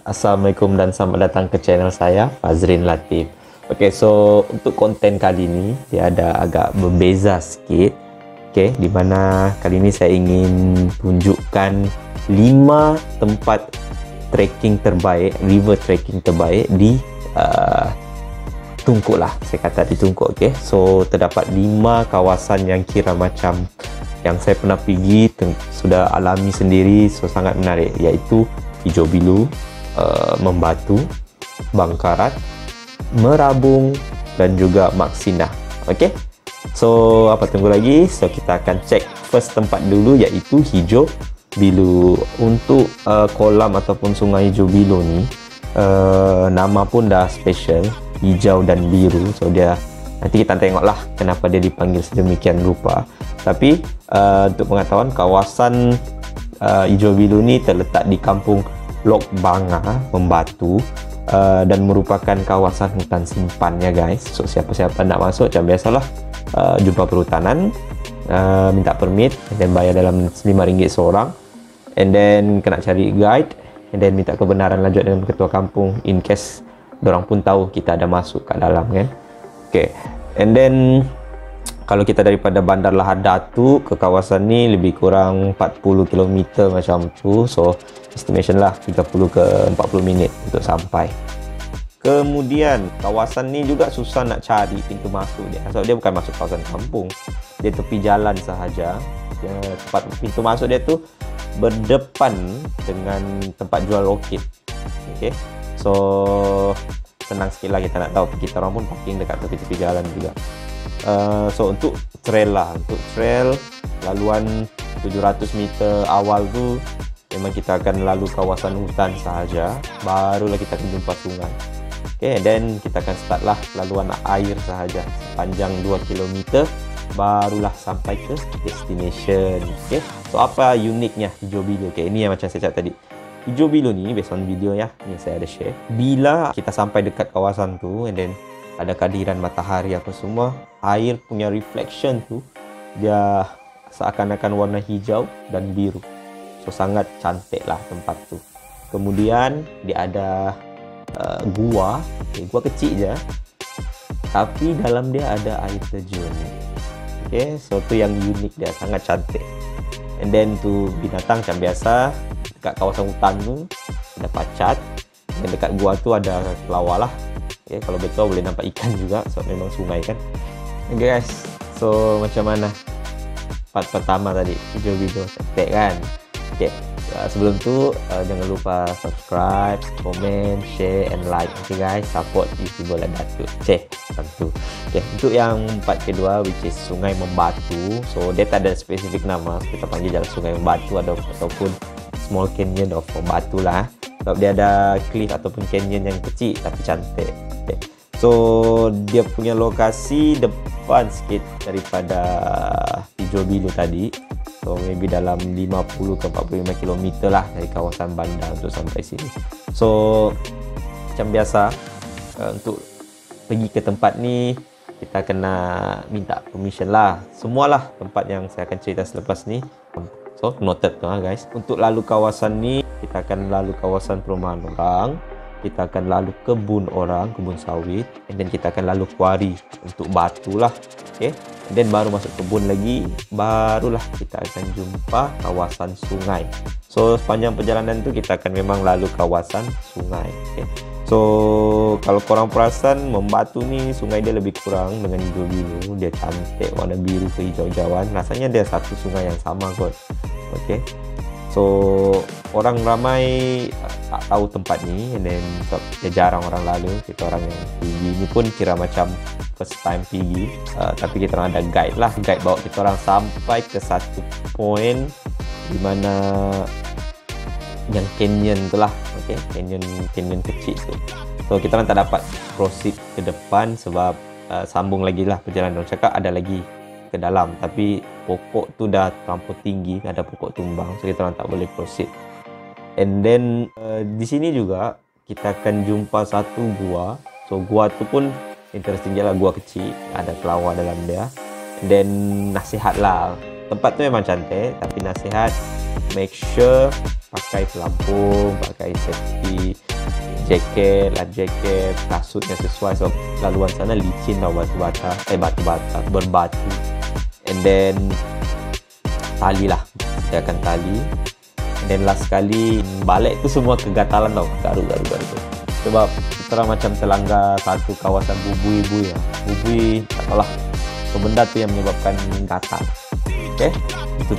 Assalamualaikum dan selamat datang ke channel saya, Fazrin Latif. So untuk konten kali ini dia ada agak berbeza sikit. Di mana kali ini saya ingin tunjukkan 5 tempat trekking terbaik, river trekking terbaik di Tungkuk lah, saya kata di Tungkuk. So terdapat 5 kawasan yang kira macam yang saya pernah pergi, sudah alami sendiri, so sangat menarik, iaitu Hijau Bilu, Membatu, Bangkarat, Merabung dan juga Maksina. So apa tunggu lagi? So kita akan cek first tempat dulu, iaitu Hijau Bilu. Untuk kolam ataupun sungai Hijau Bilu ni, nama pun dah special, hijau dan biru. So dia, nanti kita tengoklah kenapa dia dipanggil sedemikian rupa. Tapi untuk pengetahuan, kawasan Hijau Bilu ni terletak di kampung Lok Banga, Membatu, dan merupakan kawasan hutan simpan ya guys. So siapa-siapa nak masuk, macam biasalah, jumpa perhutanan, minta permit, dan bayar dalam RM5 seorang, and then kena cari guide, and then minta kebenaran lanjut dengan ketua kampung in case dorang pun tahu kita ada masuk kat dalam kan. And then kalau kita daripada Bandar Lahad Datu ke kawasan ni lebih kurang 40 km macam tu. So estimation lah 30 ke 40 minit untuk sampai. Kemudian kawasan ni juga susah nak cari pintu masuk dia, sebab dia bukan masuk kawasan kampung, dia tepi jalan sahaja. Tempat pintu masuk dia tu berdepan dengan tempat jual orchid. So senang sikit lah kita nak tahu, kita orang pun parking dekat tepi-tepi jalan juga. So untuk trail lah, untuk trail laluan 700 meter awal tu memang kita akan lalu kawasan hutan sahaja, barulah kita akan jumpa sungai. Dan kita akan start lah laluan air sahaja sepanjang 2 km, barulah sampai ke destination. So apa uniknya Hijau Bilu? Ini yang macam saya cakap tadi, Hijau Bilu ni based on video ya, ni saya ada share. Bila kita sampai dekat kawasan tu, and then ada kehadiran matahari apa semua, air punya reflection tu dia seakan-akan warna hijau dan biru. So sangat cantik lah tempat tu. Kemudian dia ada gua, gua kecil je, tapi dalam dia ada air terjun. So tu yang unik dia, sangat cantik. And then tu binatang macam biasa, dekat kawasan hutan tu ada pacat, dan dekat gua tu ada kelawar lah. Kalau betul boleh nampak ikan juga, sebab memang sungai kan. Guys, so macam mana part pertama tadi, Hijau Bilu, cantik kan? Sebelum tu jangan lupa subscribe, komen, share and like. Guys, support YouTuber Datuk tentu. Untuk yang part kedua, which is Sungai Membatu, so dia tak ada spesifik nama, kita panggil jalan Sungai Membatu ataupun Small Canyon of Membatu lah, sebab dia ada cliff ataupun canyon yang kecil tapi cantik. So dia punya lokasi depan sikit daripada Hijau Bilu tadi. So maybe dalam 50 ke 45 km lah dari kawasan bandar untuk sampai sini. So macam biasa, untuk pergi ke tempat ni kita kena minta permission lah. Semualah tempat yang saya akan cerita selepas ni. So noted tu guys. Untuk lalu kawasan ni, kita akan lalu kawasan perumahan orang, kita akan lalu kebun orang, kebun sawit, and then kita akan lalu kuari untuk batu lah. And then baru masuk kebun lagi, barulah kita akan jumpa kawasan sungai. So sepanjang perjalanan tu kita akan memang lalu kawasan sungai. So kalau korang perasan, Membatu ni sungai dia lebih kurang dengan Hijau Bilu. Dia cantik, warna biru kehijau-hijauan. Rasanya dia satu sungai yang sama kot. So orang ramai tak tahu tempat ni, and then dia jarang orang lalu. Kita orang yang pergi ni pun kira macam first time pergi, tapi kita orang ada guide lah, guide bawa kita orang sampai ke satu point di mana yang canyon tu lah, canyon kecil tu. So kita orang tak dapat proceed ke depan sebab sambung lagi lah perjalanan. Orang cakap ada lagi ke dalam, tapi pokok tu dah terlampau tinggi, ada pokok tumbang, so kita orang tak boleh proceed. And then di sini juga kita akan jumpa satu gua. So gua tu pun interesting je lah, gua kecil, ada kelawar dalam dia. And then nasihat lah, tempat tu memang cantik, tapi nasihat make sure pakai pelampung, pakai safety jacket, life jacket, kasutnya sesuai. So laluan sana licin tau, batu-bata, berbatu. And then tali lah, kita akan tali. And then last sekali balik tu semua kegatalan tau, garu-garu. Sebab kita macam terlanggar satu kawasan bubui ya. Bubui tak tahu lah, so benda tu yang menyebabkan gatal. Okay, itu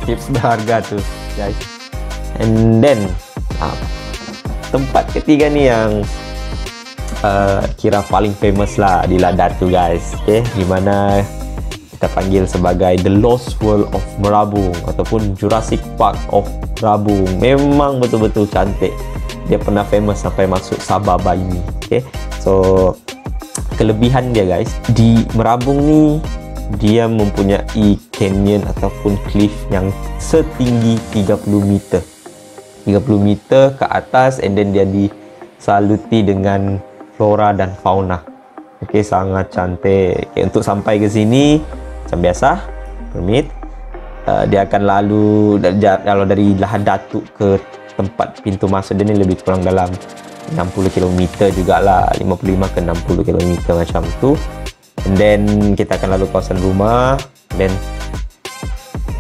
tips berharga tu guys. And then tempat ketiga ni yang kira paling famous lah di Ladatu guys. Okay, dimana kita panggil sebagai The Lost World of Merabung ataupun Jurassic Park of Merabung. Memang betul-betul cantik. Dia pernah famous sampai masuk Sabah Baini. Okay, so kelebihan dia guys, di Merabung ni dia mempunyai canyon ataupun cliff yang setinggi 30 meter ke atas, and then dia disaluti dengan flora dan fauna. Okey, sangat cantik. Okay, untuk sampai ke sini macam biasa permit, dia akan lalu kalau dari Lahadatuk ke tempat pintu masuk dia ni lebih kurang dalam 60 km jugalah, 55 ke 60 km macam tu. And then kita akan lalu kawasan rumah, then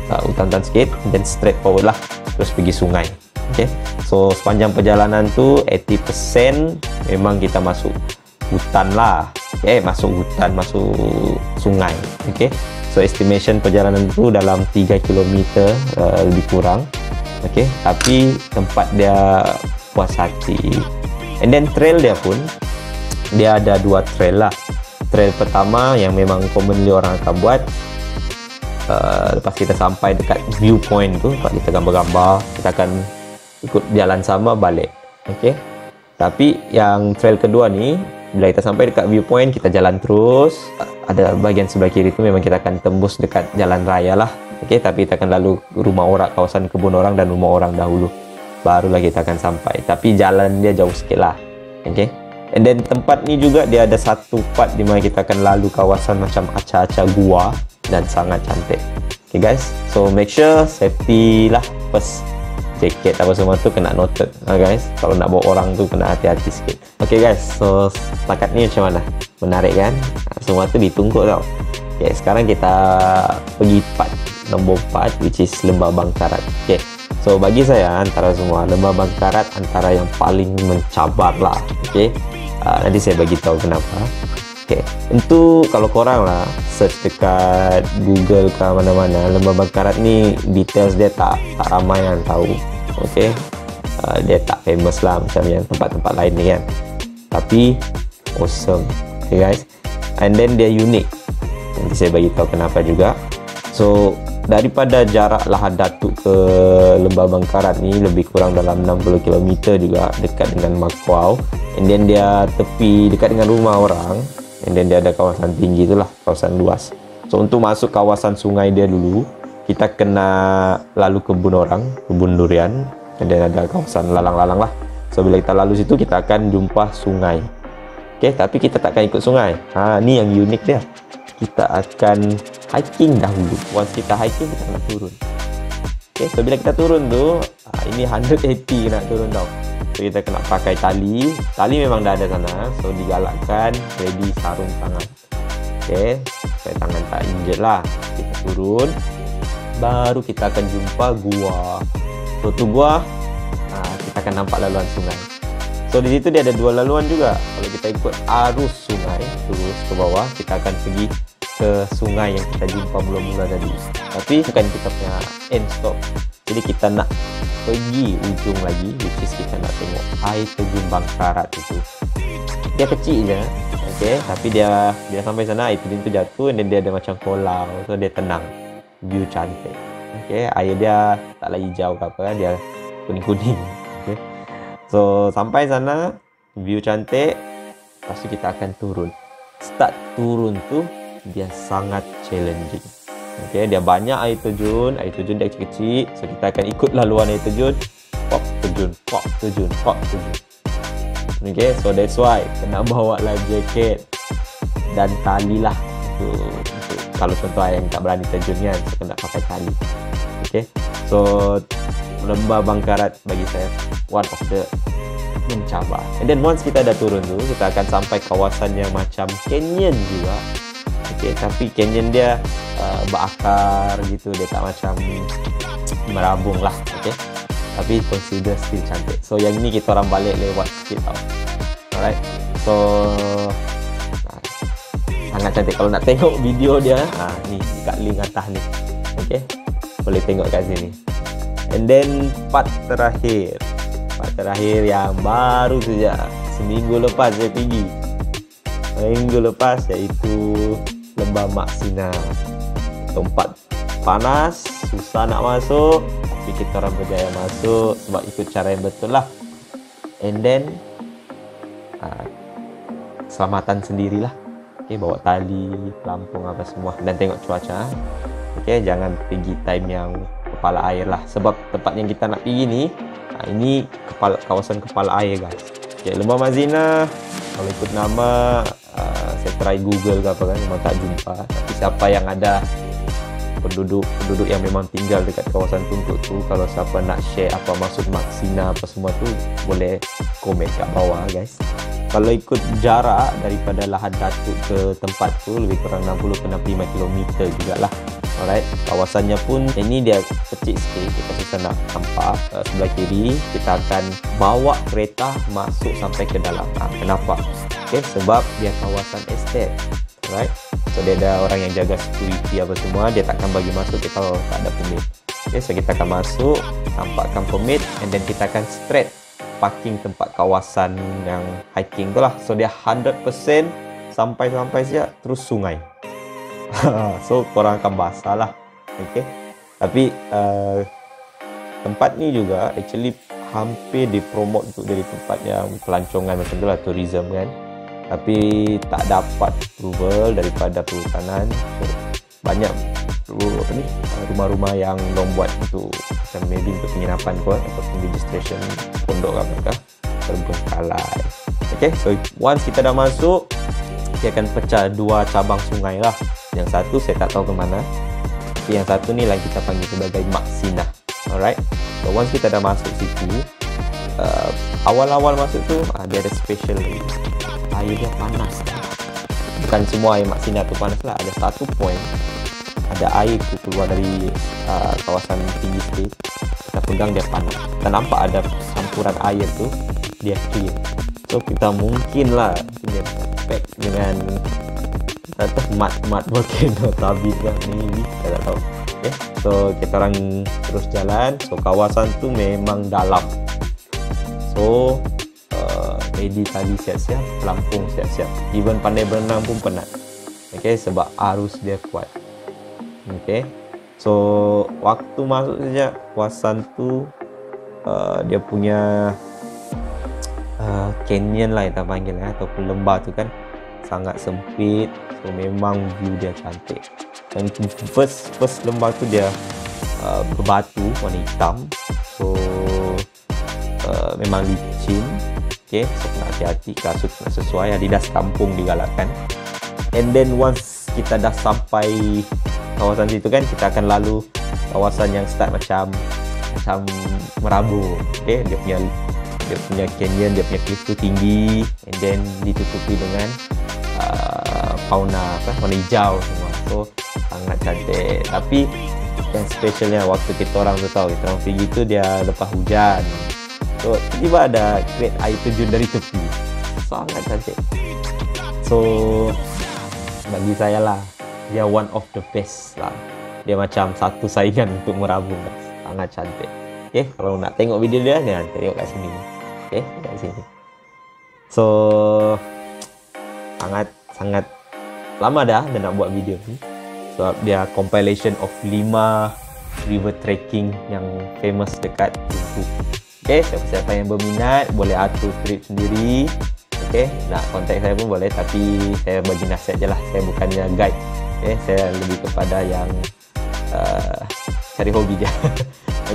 hutan-hutan sikit, then straight forward lah, terus pergi sungai. Okay, so sepanjang perjalanan tu 80% memang kita masuk hutan lah. Okay, masuk hutan, masuk sungai. Okay, so estimation perjalanan tu dalam 3 km lebih kurang. Okay, tapi tempat dia puas hati. And then trail dia pun, dia ada 2 trail lah. Trail pertama yang memang commonly orang akan buat, lepas kita sampai dekat viewpoint tu, kita gambar-gambar, kita akan ikut jalan sama balik. Okay, tapi yang trail kedua ni, bila kita sampai dekat viewpoint, kita jalan terus. Ada bahagian sebelah kiri tu memang kita akan tembus dekat jalan raya lah. Okay, tapi kita akan lalu rumah orang, kawasan kebun orang dan rumah orang dahulu, barulah kita akan sampai. Tapi jalan dia jauh sikit lah. Okay, and then tempat ni juga dia ada satu part di mana kita akan lalu kawasan macam acah-acah gua dan sangat cantik. Okay guys, so make sure safety lah first. Jacket apa semua tu kena noted guys. Kalau nak bawa orang tu kena hati-hati sikit. Okay guys, so setakat ni macam mana? Menarik kan? Semua tu ditunggu tau. Okay, sekarang kita pergi part nombor 4, which is Lembah Bangkarat. Okay, so bagi saya antara semua, Lembah Bangkarat antara yang paling mencabar lah. Okay, nanti saya bagi tahu kenapa. Okay, untuk kalau korang lah search dekat Google ke mana-mana, Lembah Bangkarat ni details dia tak ramai yang tahu. Okay, dia tak famous lah macam yang tempat-tempat lain ni kan, tapi awesome. Okay guys, and then dia unik, nanti saya bagi tahu kenapa juga. So daripada jarak Lahadatuk ke Lembah Bangkarat ni lebih kurang dalam 60 km juga, dekat dengan Makwau. And then dia tepi dekat dengan rumah orang, and then dia ada kawasan tinggi tu lah, kawasan luas. So untuk masuk kawasan sungai dia dulu, kita kena lalu kebun orang, kebun durian, dan ada kawasan lalang-lalang lah. So bila kita lalu situ, kita akan jumpa sungai. Okay, tapi kita takkan ikut sungai. Ni yang unik dia. Kita akan hiking dahulu. Once kita hiking, kita kena turun. Okay, so bila kita turun tu, ini 180 kena turun tau. So kita kena pakai tali. Tali memang dah ada sana, so digalakkan, ready sarung tangan. Okay, supaya tangan tak injet lah. Kita turun, baru kita akan jumpa gua. So tu gua, kita akan nampak laluan sungai. So di situ dia ada 2 laluan juga. Kalau kita ikut arus sungai terus ke bawah, kita akan pergi ke sungai yang kita jumpa mula-mula tadi. Tapi bukan kita punya end stop. Jadi kita nak pergi ujung lagi, which is kita nak tengok air terjun Bangkarat itu. Dia kecil je, okay, tapi dia sampai sana, air terjun tu jatuh, dan dia ada macam kolam, so dia tenang, view cantik. Okay, air dia taklah hijau ke apa, dia kuning-kuning. Okay, so sampai sana, view cantik, lepas tu kita akan turun. Start turun tu dia sangat challenging. Okay, dia banyak air terjun dia kecil-kecil, so kita akan ikut laluan air terjun, pop terjun, pop terjun, pop terjun. Okay, so that's why kena bawa life jacket dan tali lah untuk kalau contoh yang tak berani terjun kan, so kena pakai tali. Okay, so lembah Bangkarat bagi saya one of the mencabar. And then once kita dah turun tu, kita akan sampai kawasan yang macam canyon juga. Okay, tapi canyon dia berakar gitu, dia tak macam merabung lah. Okay, tapi consider still cantik. So yang ni kita orang balik lewat sikit tau. Alright, so sangat cantik. Kalau nak tengok video dia, ni dekat link atas ni. Okay, boleh tengok kat sini. And then part terakhir yang baru saja seminggu lepas saya pergi, minggu lepas, iaitu Lembah Maksina. Tempat panas, susah nak masuk, tapi kita orang berjaya masuk sebab ikut cara yang betul lah. And then selamatan sendirilah. Okay, bawa tali, pelampung apa semua, dan tengok cuaca. Okay, jangan pergi time yang kepala air lah, sebab tempat yang kita nak pergi ni, ini kawasan kepala air guys. Okay, Lembah Maksina, kalau ikut nama, saya try Google ke apa kan, memang tak jumpa. Tapi siapa yang ada penduduk yang memang tinggal dekat kawasan Tuntut tu, kalau siapa nak share apa maksud Maksina apa semua tu, boleh komen kat bawah guys. Kalau ikut jarak daripada Lahad Datuk ke tempat tu, lebih kurang 60 ke 65 km jugalah. Alright, kawasannya pun ini dia kecil sikit, kita susah nak nampak. Sebelah kiri kita akan bawa kereta masuk sampai ke dalam. Kenapa? Okay, sebab dia kawasan estate. Alright, so dia ada orang yang jaga security apa semua, dia takkan bagi masuk kita kalau tak ada permit. Okay, so kita akan masuk, tampakkan permit, and then kita akan straight parking tempat kawasan yang hiking tu lah. So dia 100% sampai siap terus sungai. So korang akan basah lah. Okay, tapi tempat ni juga actually hampir dipromote untuk jadi tempat yang pelancongan macam tu lah, tourism kan. Tapi tak dapat approval daripada perhutanan. So, banyak rumah-rumah yang long buat untuk macam maybe untuk penginapan kot, ataupun registration pondok apakah, terbengkalai. Okay, so once kita dah masuk, dia akan pecah dua cabang sungai lah. Yang satu saya tak tahu ke mana, tapi yang satu ni lah kita panggil sebagai Maksina. Alright, so once kita dah masuk situ, awal-awal masuk tu dia ada special lagi. Air dia panas. Bukan semua air Maksina tu panas lah. Ada satu point, ada air tu keluar dari kawasan tinggi sikit, kita pegang dia panas. Kita nampak ada campuran air tu, dia clear. So kita mungkin lah punya pack dengan mat volcano tabis lah ni, saya tak tahu. Okay, so kita orang terus jalan. So kawasan tu memang dalam. So ready tali siap-siap, pelampung siap-siap, even pandai berenang pun penat. Okay, sebab arus dia kuat. Okay, so waktu masuk saja kawasan tu, dia punya canyon lah kita panggil ataupun lembah tu kan, sangat sempit. So memang view dia cantik. Dan first lembah tu dia berbatu warna hitam. So memang licin. Okay, so kena hati-hati, kasut kena sesuai, Adidas kampung digalakkan. And then once kita dah sampai kawasan situ kan, kita akan lalu kawasan yang start macam Merabu. Okay, dia punya canyon, dia punya cliff tu tinggi, and then ditutupi dengan fauna warna hijau semua. So sangat cantik. Tapi yang specialnya waktu kita orang tu tahu, kita orang pergi tu dia lepas hujan. So tiba ada create air terjun dari tepi, sangat cantik. So bagi saya lah, dia one of the best lah. Dia macam satu saingan untuk Merabu, sangat cantik. Okay, kalau nak tengok video dia, tengok kat sini. Okay, kat sini. So sangat lama dah dia nak buat video ni, sebab dia compilation of 5 river trekking yang famous dekat Tunku. Okay, siapa-siapa yang berminat boleh atur trip sendiri. Okay, nak contact saya pun boleh, tapi saya bagi nasihat je lah, saya bukannya guide. Okay, saya lebih kepada yang cari hobi je.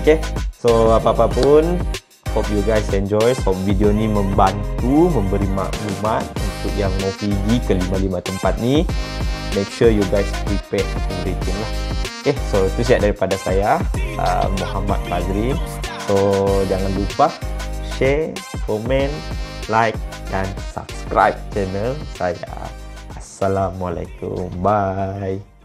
Okay, so apa-apa pun, hope you guys enjoy. So video ni membantu, memberi maklumat untuk yang mau pergi ke 5 tempat ni. Make sure you guys prepare everything lah. Okay, so itu siap daripada saya, Muhammad Fazrin. So jangan lupa share, komen, like dan subscribe channel saya. Assalamualaikum, bye.